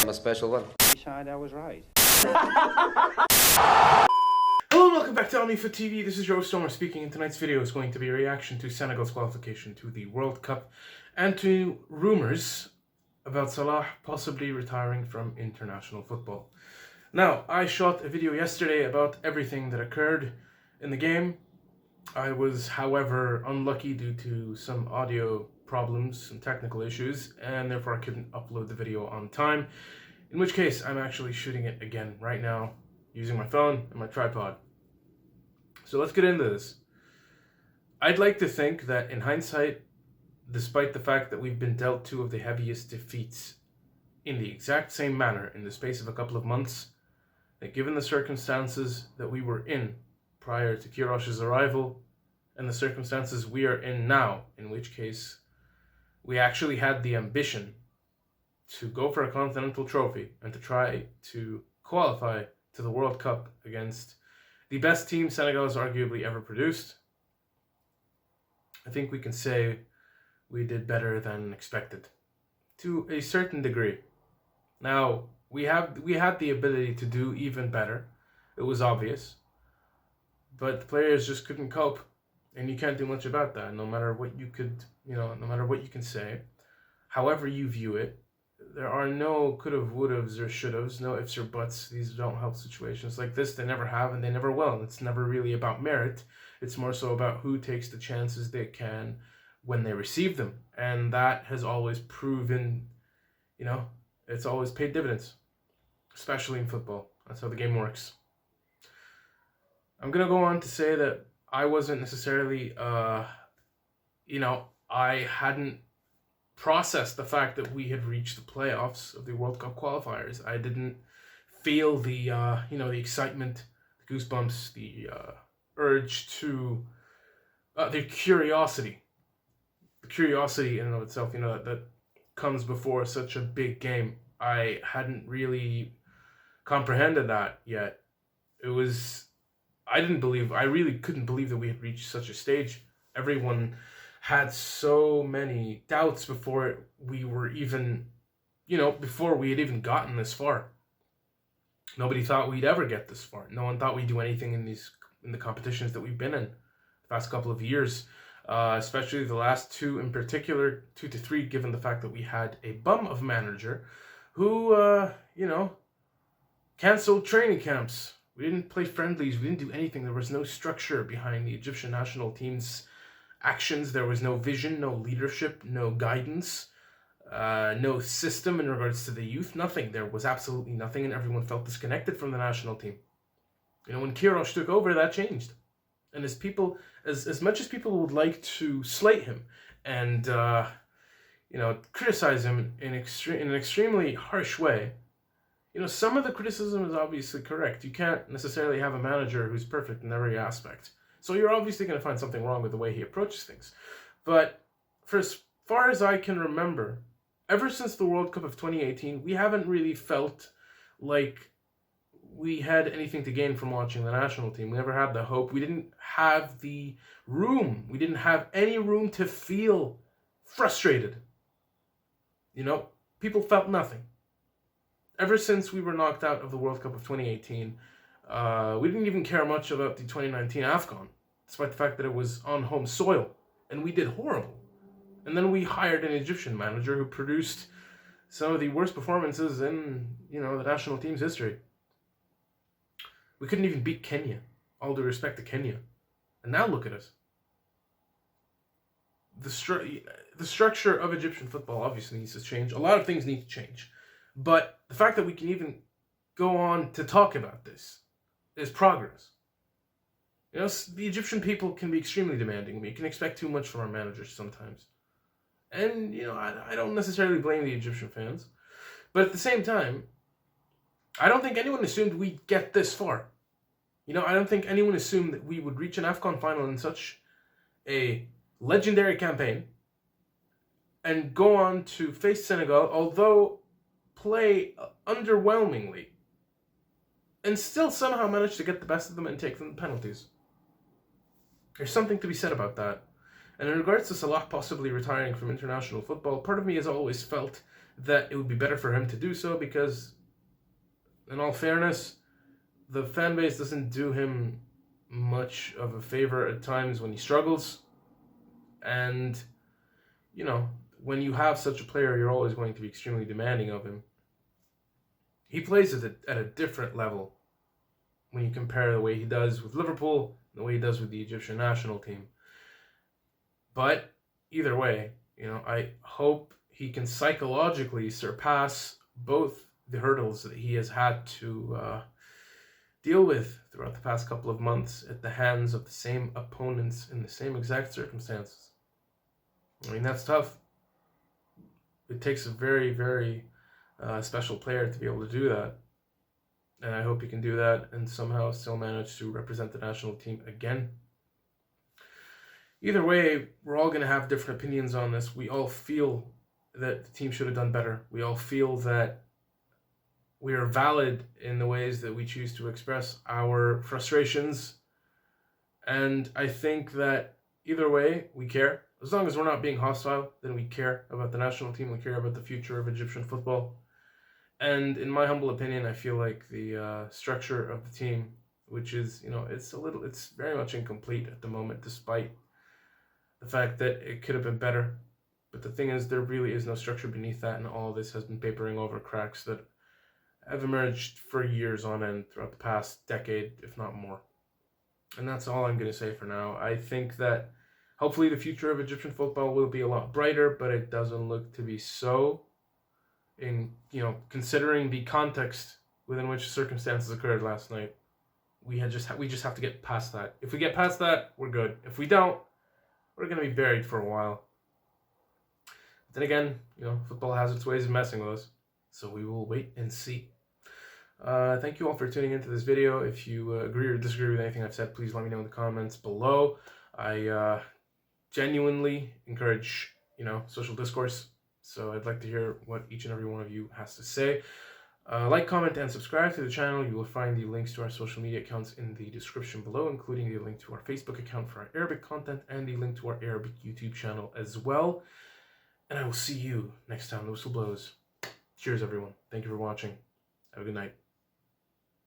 I'm a special one. Decide I was right. Hello and welcome back to Omni for TV. This is Joe Stormer speaking, and tonight's video is going to be a reaction to Senegal's qualification to the World Cup and to rumors about Salah possibly retiring from international football. Now, I shot a video yesterday about everything that occurred in the game. I was, however, unlucky due to some audio problems and technical issues, and therefore I couldn't upload the video on time, in which case I'm actually shooting it again right now using my phone and my tripod. So let's get into this. I'd like to think that in hindsight, despite the fact that we've been dealt two of the heaviest defeats in the exact same manner in the space of a couple of months, that given the circumstances that we were in prior to Queiroz's arrival and the circumstances we are in now, in which case we actually had the ambition to go for a continental trophy and to try to qualify to the World Cup against the best team Senegal has arguably ever produced, I think we can say we did better than expected, to a certain degree. Now, we had the ability to do even better. It was obvious. But the players just couldn't cope. And you can't do much about that, no matter what you could, no matter what you can say. However you view it, there are no could've, would'ves, or should'ves, no ifs or buts. These don't help situations like this. They never have and they never will. And it's never really about merit. It's more so about who takes the chances they can when they receive them. And that has always proven, it's always paid dividends, especially in football. That's how the game works. I'm going to go on to say that I wasn't necessarily, I hadn't processed the fact that we had reached the playoffs of the World Cup qualifiers. I didn't feel the, the excitement, the goosebumps, the urge to, the curiosity in and of itself, that comes before such a big game. I hadn't really comprehended that yet. I really couldn't believe that we had reached such a stage. Everyone had so many doubts before we were even, before we had even gotten this far. Nobody thought we'd ever get this far. No one thought we'd do anything in the competitions that we've been in the past couple of years, especially the last two in particular, 2 to 3, given the fact that we had a bum of manager who, canceled training camps. We didn't play friendlies. We didn't do anything. There was no structure behind the Egyptian national team's actions. There was no vision, no leadership, no guidance, no system in regards to the youth. Nothing. There was absolutely nothing, and everyone felt disconnected from the national team. When Queiroz took over, that changed. And as much as people would like to slate him and criticize him in an extremely harsh way, some of the criticism is obviously correct. You can't necessarily have a manager who's perfect in every aspect. So you're obviously going to find something wrong with the way he approaches things. But for as far as I can remember, ever since the World Cup of 2018, we haven't really felt like we had anything to gain from watching the national team. We never had the hope. We didn't have the room. We didn't have any room to feel frustrated. People felt nothing. Ever since we were knocked out of the World Cup of 2018, we didn't even care much about the 2019 AFCON, despite the fact that it was on home soil, and we did horrible. And then we hired an Egyptian manager who produced some of the worst performances in, the national team's history. We couldn't even beat Kenya, all due respect to Kenya. And now look at us. The structure of Egyptian football obviously needs to change. A lot of things need to change. But the fact that we can even go on to talk about this is progress. The Egyptian people can be extremely demanding. We can expect too much from our managers sometimes. And, I don't necessarily blame the Egyptian fans. But at the same time, I don't think anyone assumed we'd get this far. I don't think anyone assumed that we would reach an AFCON final in such a legendary campaign and go on to face Senegal, although play underwhelmingly, and still somehow manage to get the best of them and take them penalties. There's something to be said about that. And in regards to Salah possibly retiring from international football, part of me has always felt that it would be better for him to do so because, in all fairness, the fan base doesn't do him much of a favor at times when he struggles. And, you know, when you have such a player, you're always going to be extremely demanding of him. He plays at a different level when you compare the way he does with Liverpool and the way he does with the Egyptian national team. But either way, you know, I hope he can psychologically surpass both the hurdles that he has had to deal with throughout the past couple of months at the hands of the same opponents in the same exact circumstances. I mean, that's tough. It takes a very, very special player to be able to do that. And I hope he can do that and somehow still manage to represent the national team again. Either way, we're all going to have different opinions on this. We all feel that the team should have done better. We all feel that we are valid in the ways that we choose to express our frustrations. And I think that either way, we care. As long as we're not being hostile, then we care about the national team. We care about the future of Egyptian football. And in my humble opinion, I feel like the structure of the team, which is, you know, it's very much incomplete at the moment, despite the fact that it could have been better. But the thing is, there really is no structure beneath that, and all this has been papering over cracks that have emerged for years on end throughout the past decade, if not more. And that's all I'm going to say for now. I think that hopefully the future of Egyptian football will be a lot brighter, but it doesn't look to be so. In, you know, considering the context within which circumstances occurred last night, we just have to get past that. If we get past that, we're good. If we don't, we're going to be buried for a while. But then again, you know, football has its ways of messing with us, so we will wait and see. Thank you all for tuning into this video. If you agree or disagree with anything I've said, please let me know in the comments below. I genuinely encourage, you know, social discourse. So I'd like to hear what each and every one of you has to say. Like, comment, and subscribe to the channel. You will find the links to our social media accounts in the description below, including the link to our Facebook account for our Arabic content and the link to our Arabic YouTube channel as well. And I will see you next time the whistle blows. Cheers, everyone. Thank you for watching. Have a good night.